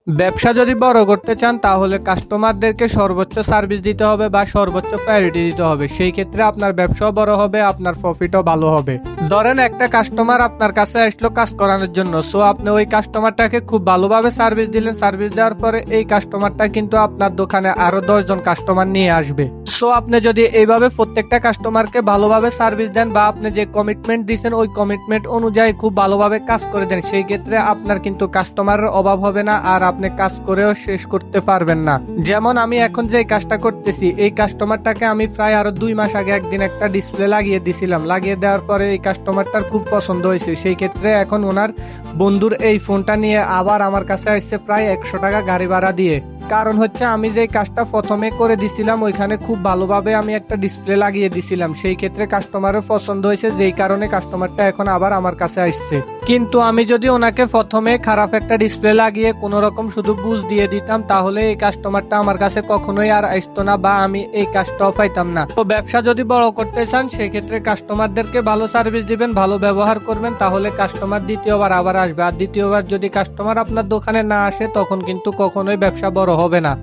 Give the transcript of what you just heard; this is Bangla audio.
ব্যবসা যদি বড় করতে চান তাহলে কাস্টমারদেরকে সর্বোচ্চ সার্ভিস দিতে হবে বা সর্বোচ্চ প্রায়োরিটি দিতে হবে। সেই ক্ষেত্রে আপনার ব্যবসাও বড় হবে, আপনার প্রফিটও ভালো হবে। ধরেন একটা কাস্টমার আপনার কাছে আসলো কাজ করানোর জন্য, সো আপনি ওই কাস্টমারটাকে খুব ভালোভাবে সার্ভিস দিলেন। সার্ভিস দেওয়ার পরে এই কাস্টমারটা কিন্তু আপনার দোকানে আরো 10 জন কাস্টমার নিয়ে আসবে। সো আপনি যদি এইভাবে প্রত্যেকটা কাস্টমারকে ভালোভাবে সার্ভিস দেন বা আপনি যে কমিটমেন্ট দিচ্ছেন ওই কমিটমেন্ট অনুযায়ী খুব ভালোভাবে কাজ করে দেন, সেই ক্ষেত্রে আপনার কিন্তু কাস্টমারের অভাব হবে না আর আপনি কাজ করেও শেষ করতে পারবেন না। যেমন আমি এখন যে কাজটা করতেছি, এই কাস্টমারটাকে আমি প্রায় আরো 2 মাস আগে একদিন একটা ডিসপ্লে লাগিয়ে দিছিলাম। লাগিয়ে দেওয়ার পরে এই কাস্টমারটার খুব পছন্দ হয়েছে। সেই ক্ষেত্রে এখন ওনার বন্ধুর এই ফোনটা নিয়ে আবার আমার কাছে আসছে প্রায় 100 টাকা গাড়ি ভাড়া দিয়ে। কারণ হচ্ছে আমি যে কাজটা প্রথমে করে দিছিলাম ওইখানে খুব ভালোভাবে আমি একটা ডিসপ্লে লাগিয়ে দিছিলাম। সেই ক্ষেত্রে কাস্টমারের পছন্দ হয়েছে, যেই কারণে কাস্টমারটা এখন আবার আমার কাছে আসছে। কিন্তু আমি যদি ওনাকে প্রথমে খারাপ একটা ডিসপ্লে লাগিয়ে কোনো রকম শুধু বুঝ দিয়ে দিতাম তাহলে এই কাস্টমারটা আমার কাছে কখনোই আর আসতো না বা আমি এই কাজটাও পাইতাম না। তো ব্যবসা যদি বড় করতে চান সেক্ষেত্রে কাস্টমারদেরকে ভালো সার্ভিস দিবেন, ভালো ব্যবহার করবেন, তাহলে কাস্টমার দ্বিতীয়বার আবার আসবে। আর দ্বিতীয়বার যদি কাস্টমার আপনার দোকানে না আসে তখন কিন্তু কখনোই ব্যবসা বড় হবে না।